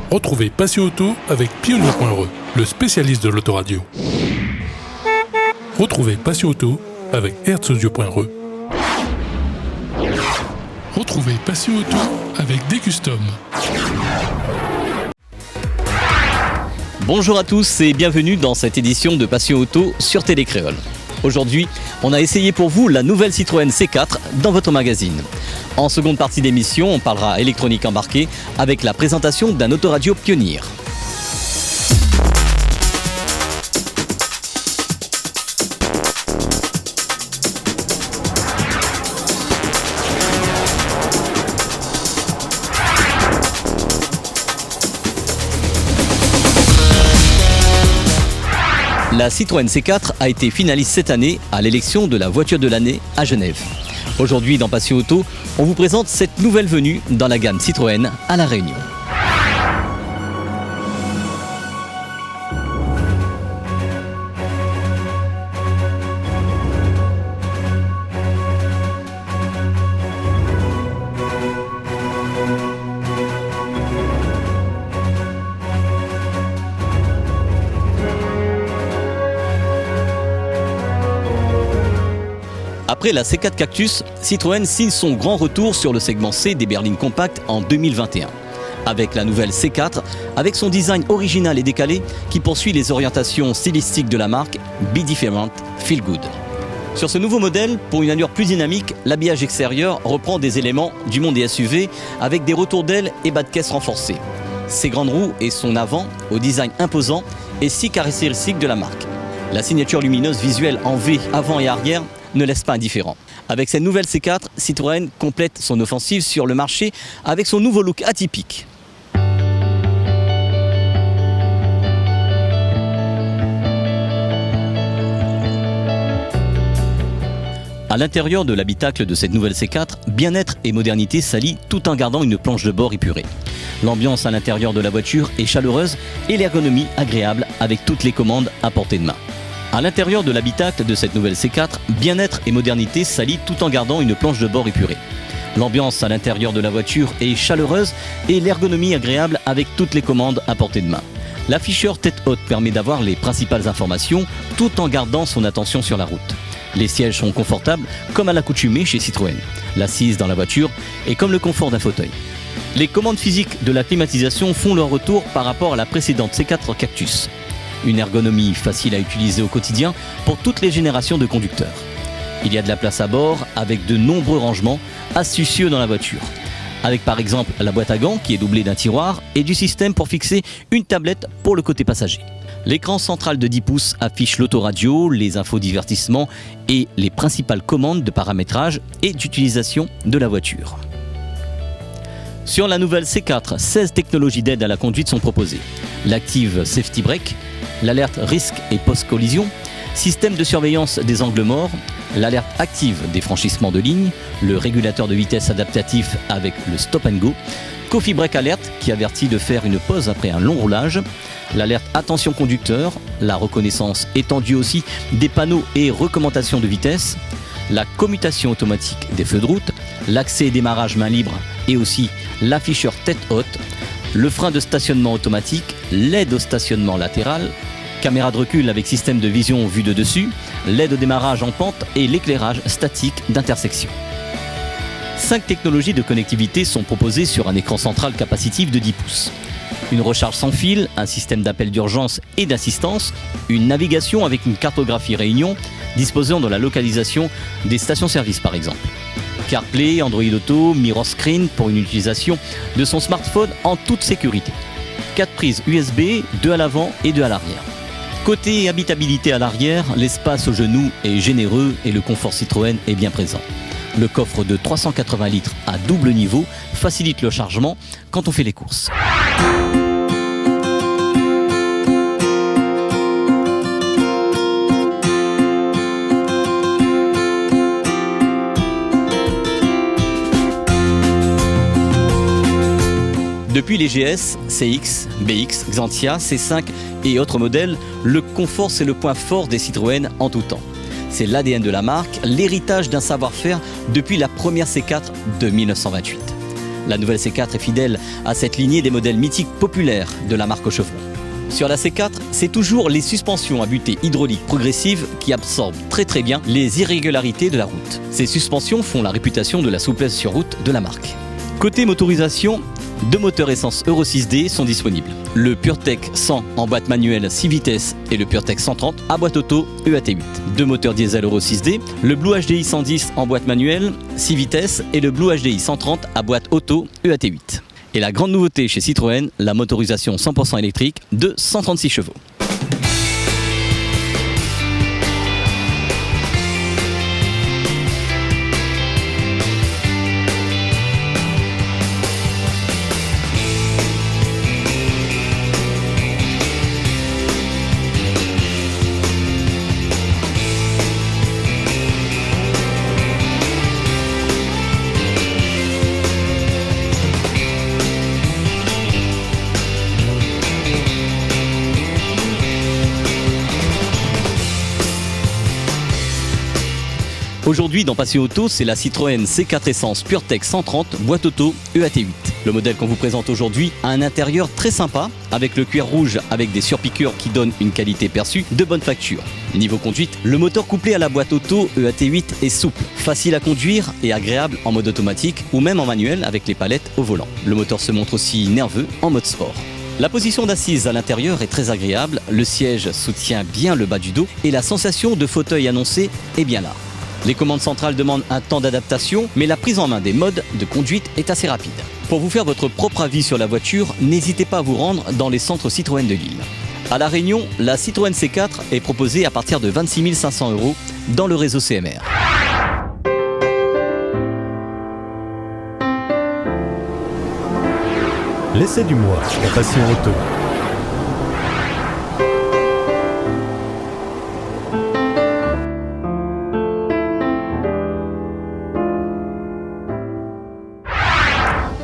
Retrouvez Passion Auto avec Pionnier.re, le spécialiste de l'autoradio. Retrouvez Passion Auto avec Herzaudio.re. Retrouvez Passion Auto avec Degustom. Bonjour à tous et bienvenue dans cette édition de Passion Auto sur Télé Créole. Aujourd'hui, on a essayé pour vous la nouvelle Citroën C4 dans votre magazine. En seconde partie d'émission, on parlera électronique embarquée avec la présentation d'un autoradio Pionnier. La Citroën C4 a été finaliste cette année à l'élection de la voiture de l'année à Genève. Aujourd'hui dans Passion Auto, on vous présente cette nouvelle venue dans la gamme Citroën à La Réunion. Après la C4 Cactus, Citroën signe son grand retour sur le segment C des berlines compactes en 2021. Avec la nouvelle C4, avec son design original et décalé qui poursuit les orientations stylistiques de la marque Be Different, Feel Good. Sur ce nouveau modèle, pour une allure plus dynamique, l'habillage extérieur reprend des éléments du monde des SUV avec des retours d'ailes et bas de caisse renforcés. Ses grandes roues et son avant, au design imposant, est si caractéristique de la marque. La signature lumineuse visuelle en V avant et arrière ne laisse pas indifférent. Avec cette nouvelle C4, Citroën complète son offensive sur le marché avec son nouveau look atypique. À l'intérieur de l'habitacle de cette nouvelle C4, bien-être et modernité s'allient tout en gardant une planche de bord épurée. L'ambiance à l'intérieur de la voiture est chaleureuse et l'ergonomie agréable avec toutes les commandes à portée de main. À l'intérieur de l'habitacle de cette nouvelle C4, bien-être et modernité s'allient tout en gardant une planche de bord épurée. L'ambiance à l'intérieur de la voiture est chaleureuse et l'ergonomie agréable avec toutes les commandes à portée de main. L'afficheur tête haute permet d'avoir les principales informations tout en gardant son attention sur la route. Les sièges sont confortables comme à l'accoutumée chez Citroën. L'assise dans la voiture est comme le confort d'un fauteuil. Les commandes physiques de la climatisation font leur retour par rapport à la précédente C4 Cactus. Une ergonomie facile à utiliser au quotidien pour toutes les générations de conducteurs. Il y a de la place à bord avec de nombreux rangements astucieux dans la voiture. Avec par exemple la boîte à gants qui est doublée d'un tiroir et du système pour fixer une tablette pour le côté passager. L'écran central de 10 pouces affiche l'autoradio, les infodivertissements et les principales commandes de paramétrage et d'utilisation de la voiture. Sur la nouvelle C4, 16 technologies d'aide à la conduite sont proposées. L'Active Safety Brake, l'alerte risque et post-collision, système de surveillance des angles morts, l'alerte active des franchissements de ligne, le régulateur de vitesse adaptatif avec le Stop and Go, Coffee Break Alert qui avertit de faire une pause après un long roulage, l'alerte attention conducteur, la reconnaissance étendue aussi des panneaux et recommandations de vitesse, la commutation automatique des feux de route, l'accès et démarrage main libre et aussi l'afficheur tête haute, le frein de stationnement automatique, l'aide au stationnement latéral, caméra de recul avec système de vision vue de dessus, l'aide au démarrage en pente et l'éclairage statique d'intersection. 5 technologies de connectivité sont proposées sur un écran central capacitif de 10 pouces. Une recharge sans fil, un système d'appel d'urgence et d'assistance, une navigation avec une cartographie Réunion disposant de la localisation des stations-service par exemple. CarPlay, Android Auto, Mirror Screen pour une utilisation de son smartphone en toute sécurité. 4 prises USB, 2 à l'avant et 2 à l'arrière. Côté habitabilité à l'arrière, l'espace au genou est généreux et le confort Citroën est bien présent. Le coffre de 380 litres à double niveau facilite le chargement quand on fait les courses. Depuis les GS, CX, BX, Xantia, C5 et autres modèles, le confort c'est le point fort des Citroën en tout temps. C'est l'ADN de la marque, l'héritage d'un savoir-faire depuis la première C4 de 1928. La nouvelle C4 est fidèle à cette lignée des modèles mythiques populaires de la marque Chevron. Sur la C4, c'est toujours les suspensions à butée hydraulique progressive qui absorbent très bien les irrégularités de la route. Ces suspensions font la réputation de la souplesse sur route de la marque. Côté motorisation, 2 moteurs essence Euro 6D sont disponibles. Le PureTech 100 en boîte manuelle 6 vitesses et le PureTech 130 à boîte auto EAT8. 2 moteurs diesel Euro 6D, le Blue HDI 110 en boîte manuelle 6 vitesses et le Blue HDI 130 à boîte auto EAT8. Et la grande nouveauté chez Citroën, la motorisation 100% électrique de 136 chevaux. Aujourd'hui, dans Passion Auto, c'est la Citroën C4 Essence PureTech 130 boîte auto EAT8. Le modèle qu'on vous présente aujourd'hui a un intérieur très sympa, avec le cuir rouge avec des surpiqûres qui donnent une qualité perçue de bonne facture. Niveau conduite, le moteur couplé à la boîte auto EAT8 est souple, facile à conduire et agréable en mode automatique ou même en manuel avec les palettes au volant. Le moteur se montre aussi nerveux en mode sport. La position d'assise à l'intérieur est très agréable, le siège soutient bien le bas du dos et la sensation de fauteuil annoncé est bien là. Les commandes centrales demandent un temps d'adaptation, mais la prise en main des modes de conduite est assez rapide. Pour vous faire votre propre avis sur la voiture, n'hésitez pas à vous rendre dans les centres Citroën de Lille. À La Réunion, la Citroën C4 est proposée à partir de 26 500 € dans le réseau CMR. L'essai du mois, la Passion Auto.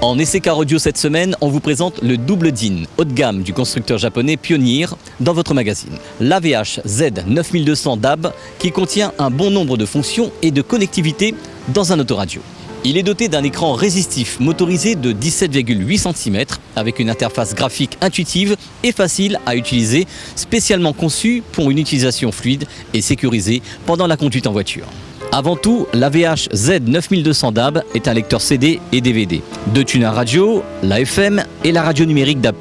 En essai car audio cette semaine, on vous présente le double DIN haut de gamme du constructeur japonais Pioneer dans votre magazine. L'AVH Z9200 DAB qui contient un bon nombre de fonctions et de connectivité dans un autoradio. Il est doté d'un écran résistif motorisé de 17,8 cm avec une interface graphique intuitive et facile à utiliser, spécialement conçue pour une utilisation fluide et sécurisée pendant la conduite en voiture. Avant tout, l'AVH Z9200 DAB est un lecteur CD et DVD, 2 tuners radio, la FM et la radio numérique DAB+.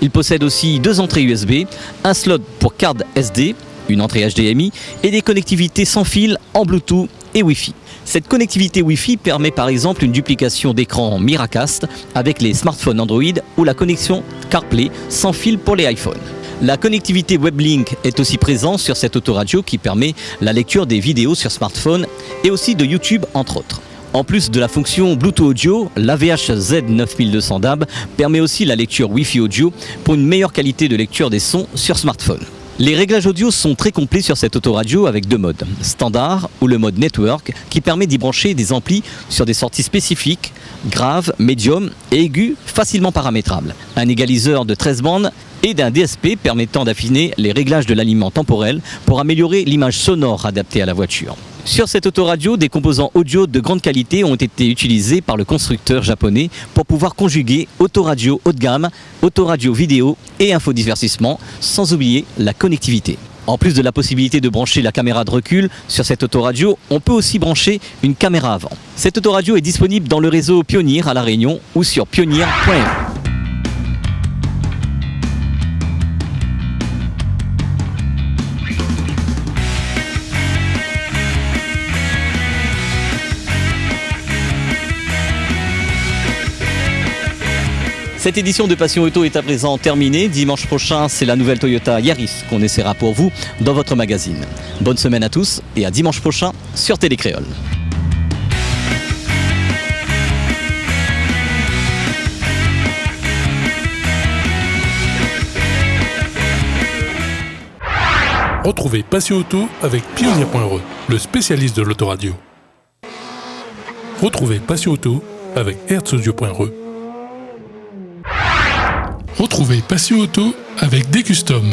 Il possède aussi 2 entrées USB, un slot pour carte SD, une entrée HDMI et des connectivités sans fil en Bluetooth et Wi-Fi. Cette connectivité Wi-Fi permet par exemple une duplication d'écran Miracast avec les smartphones Android ou la connexion CarPlay sans fil pour les iPhones. La connectivité WebLink est aussi présente sur cette autoradio qui permet la lecture des vidéos sur smartphone et aussi de YouTube entre autres. En plus de la fonction Bluetooth Audio, l'AVH Z9200 DAB permet aussi la lecture Wi-Fi audio pour une meilleure qualité de lecture des sons sur smartphone. Les réglages audio sont très complets sur cette autoradio avec 2 modes, standard ou le mode network qui permet d'y brancher des amplis sur des sorties spécifiques, graves, médium et aigus facilement paramétrables. Un égaliseur de 13 bandes et d'un DSP permettant d'affiner les réglages de l'alignement temporel pour améliorer l'image sonore adaptée à la voiture. Sur cette autoradio, des composants audio de grande qualité ont été utilisés par le constructeur japonais pour pouvoir conjuguer autoradio haut de gamme, autoradio vidéo et infodivertissement, sans oublier la connectivité. En plus de la possibilité de brancher la caméra de recul sur cette autoradio, on peut aussi brancher une caméra avant. Cette autoradio est disponible dans le réseau Pioneer à La Réunion ou sur pioneer.fr. Cette édition de Passion Auto est à présent terminée. Dimanche prochain, c'est la nouvelle Toyota Yaris qu'on essaiera pour vous dans votre magazine. Bonne semaine à tous et à dimanche prochain sur Télécréole. Retrouvez Passion Auto avec Pioneer.re, le spécialiste de l'autoradio. Retrouvez Passion Auto avec Herzaudio.re. Retrouvez Passion Auto avec Decustom,